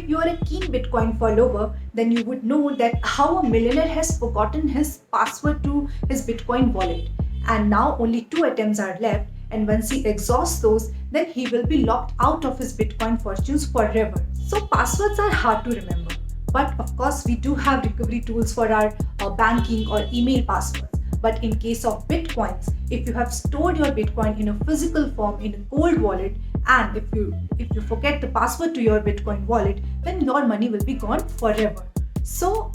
if you are a keen Bitcoin follower, then you would know that how a millionaire has forgotten his password to his Bitcoin wallet. And now only 2 attempts are left. And once he exhausts those, then he will be locked out of his Bitcoin fortunes forever. So passwords are hard to remember. But of course, we do have recovery tools for our banking or email passwords. But in case of Bitcoins, if you have stored your Bitcoin in a physical form in a cold wallet, and if you forget the password to your Bitcoin wallet, then your money will be gone forever. So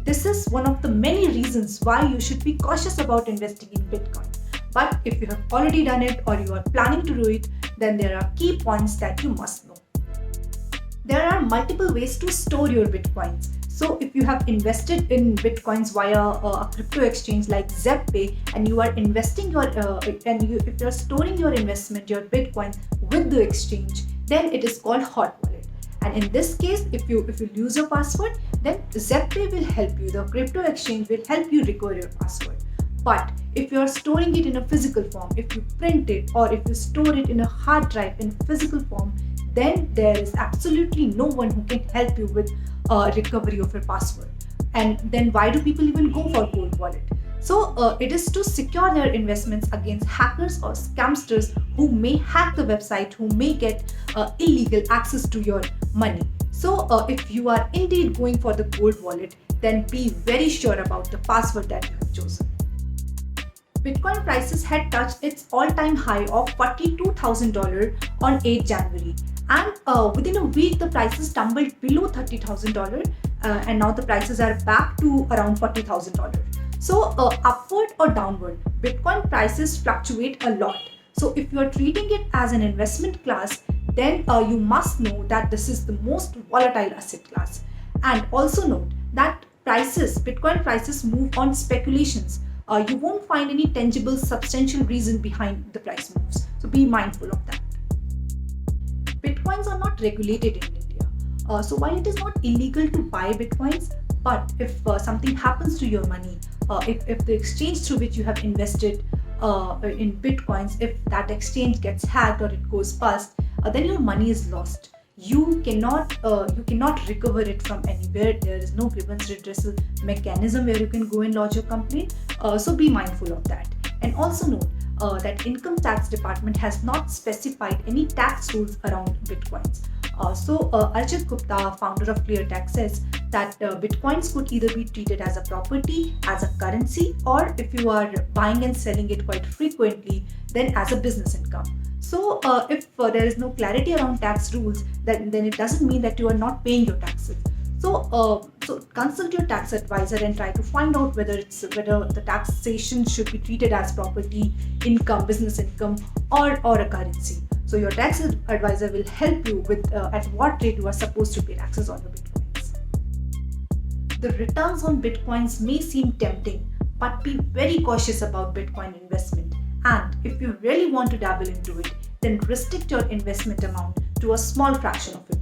this is one of the many reasons why you should be cautious about investing in Bitcoin. But if you have already done it or you are planning to do it, then there are key points that you must know. There are multiple ways to store your Bitcoins. So if you have invested in Bitcoins via a crypto exchange like Zebpay, and you are investing your if you are storing your investment, your Bitcoin with the exchange, then it is called hot wallet. And in this case, if you lose your password, then Zebpay will help you. The crypto exchange will help you recover your password. But if you are storing it in a physical form, if you print it or if you store it in a hard drive in physical form, then there is absolutely no one who can help you with recovery of your password. And then why do people even go for cold wallet? So it is to secure their investments against hackers or scamsters who may hack the website, who may get illegal access to your money. So if you are indeed going for the cold wallet, then be very sure about the password that you have chosen. Bitcoin prices had touched its all-time high of $42,000 on 8 January. And within a week, the prices tumbled below $30,000 and now the prices are back to around $40,000. So upward or downward, Bitcoin prices fluctuate a lot. So if you are treating it as an investment class, then you must know that this is the most volatile asset class. And also note that Bitcoin prices move on speculations. You won't find any tangible, substantial reason behind the price moves. So be mindful of that. Bitcoins are not regulated in India. So while it is not illegal to buy Bitcoins, but if something happens to your money, if the exchange through which you have invested in Bitcoins, if that exchange gets hacked or it goes bust, then your money is lost. You cannot recover it from anywhere. There is no grievance redressal mechanism where you can go and lodge your complaint. So be mindful of that. And also note that Income Tax Department has not specified any tax rules around Bitcoins. So Archit Gupta, founder of ClearTax, says that Bitcoins could either be treated as a property, as a currency, or if you are buying and selling it quite frequently, then as a business income. So if there is no clarity around tax rules, then it doesn't mean that you are not paying your taxes. So consult your tax advisor and try to find out whether the taxation should be treated as property, income, business income, or a currency. So your tax advisor will help you with at what rate you are supposed to pay taxes on your Bitcoins. The returns on Bitcoins may seem tempting, but be very cautious about Bitcoin investment. And if you really want to dabble into it, then restrict your investment amount to a small fraction of it.